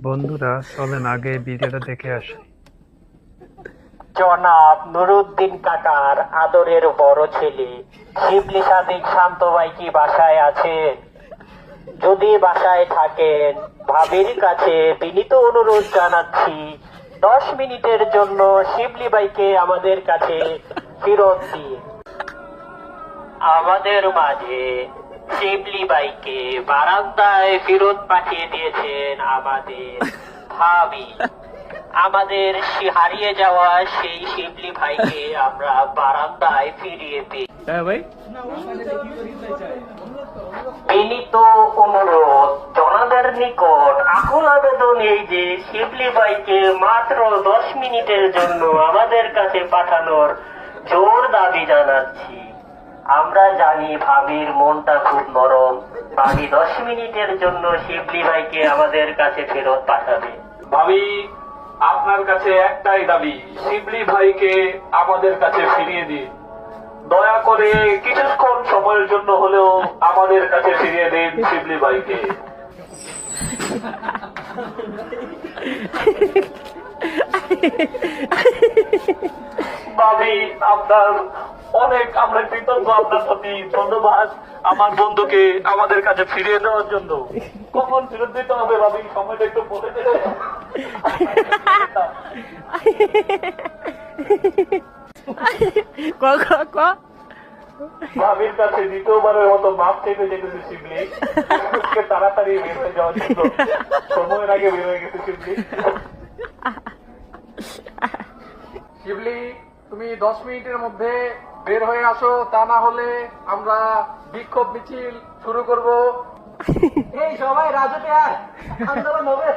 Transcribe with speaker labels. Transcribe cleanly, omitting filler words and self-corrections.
Speaker 1: বন্ধুরা চলেন আগে ভিডিওটা দেখে আসি।
Speaker 2: জনাব নুরুদ্দিন কাকার আদরের বড় ছেলে শিবলি সাদিক শান্ত ভাই কি বাসায় আছেন? যদি বাসায় থাকেন ভাবির কাছে বিনীত অনুরোধ জানাচ্ছি 10 মিনিটের জন্য শিবলি ভাইকে আমাদের কাছে ফেরত দিন। আমাদের মাঝে শিবলি ভাইকে বারান্দায় ফেরত পাঠিয়ে দিয়েছেন আমাদের ভাবি। আমাদের হারিয়ে যাওয়া সেই শিবলি ভাইকে আমরা বারান্দায় ফিরিয়ে পেয়ে বিনীত অনুরোধ জনতার নিকট আকুল আবেদন এই যে শিবলি ভাইকে মাত্র 10 মিনিটের জন্য আমাদের কাছে পাঠানোর জোর দাবি জানাচ্ছি। আমরা জানি ভাবির মনটা খুব নরম, ভাবি 10 মিনিটের জন্য শিবলি ভাইকে আমাদের কাছে ফেরত পাঠাবে।
Speaker 3: ভাবি, আপনার কাছে একটাই দাবি, শিবলি ভাইকে আমাদের কাছে ফিরিয়ে দিন। দয়া করে কিছুক্ষণ সময়ের জন্য হলেও আমাদের কাছে ফিরিয়ে দিন শিবলি ভাইকে। ভাবি, আপনার অনেক আমরা কৃতজ্ঞ, আপনার প্রতি ধন্যবাদ আমার বন্ধুকে আমাদের কাছে ফিরিয়ে দেওয়ার জন্য। কখন ফেরত দিতে হবে ভাবি, সময়টা একটু বলে দেবে? ভাবির কাছে দ্বিতীয়বারের মতো মাপ চেপে যেতেছে শিবলি, তাড়াতাড়ি বের হয়ে যাওয়ার জন্য। সময়ের আগে বের হয়ে গেছে শিবলি।
Speaker 4: শিবলি, তুমি 10 মিনিটের মধ্যে বের হয়ে আসো, তা না হলে আমরা বিক্ষোভ মিছিল শুরু করব।
Speaker 2: এই সবাই রাজুতে আয়, আন্দোলন হবে।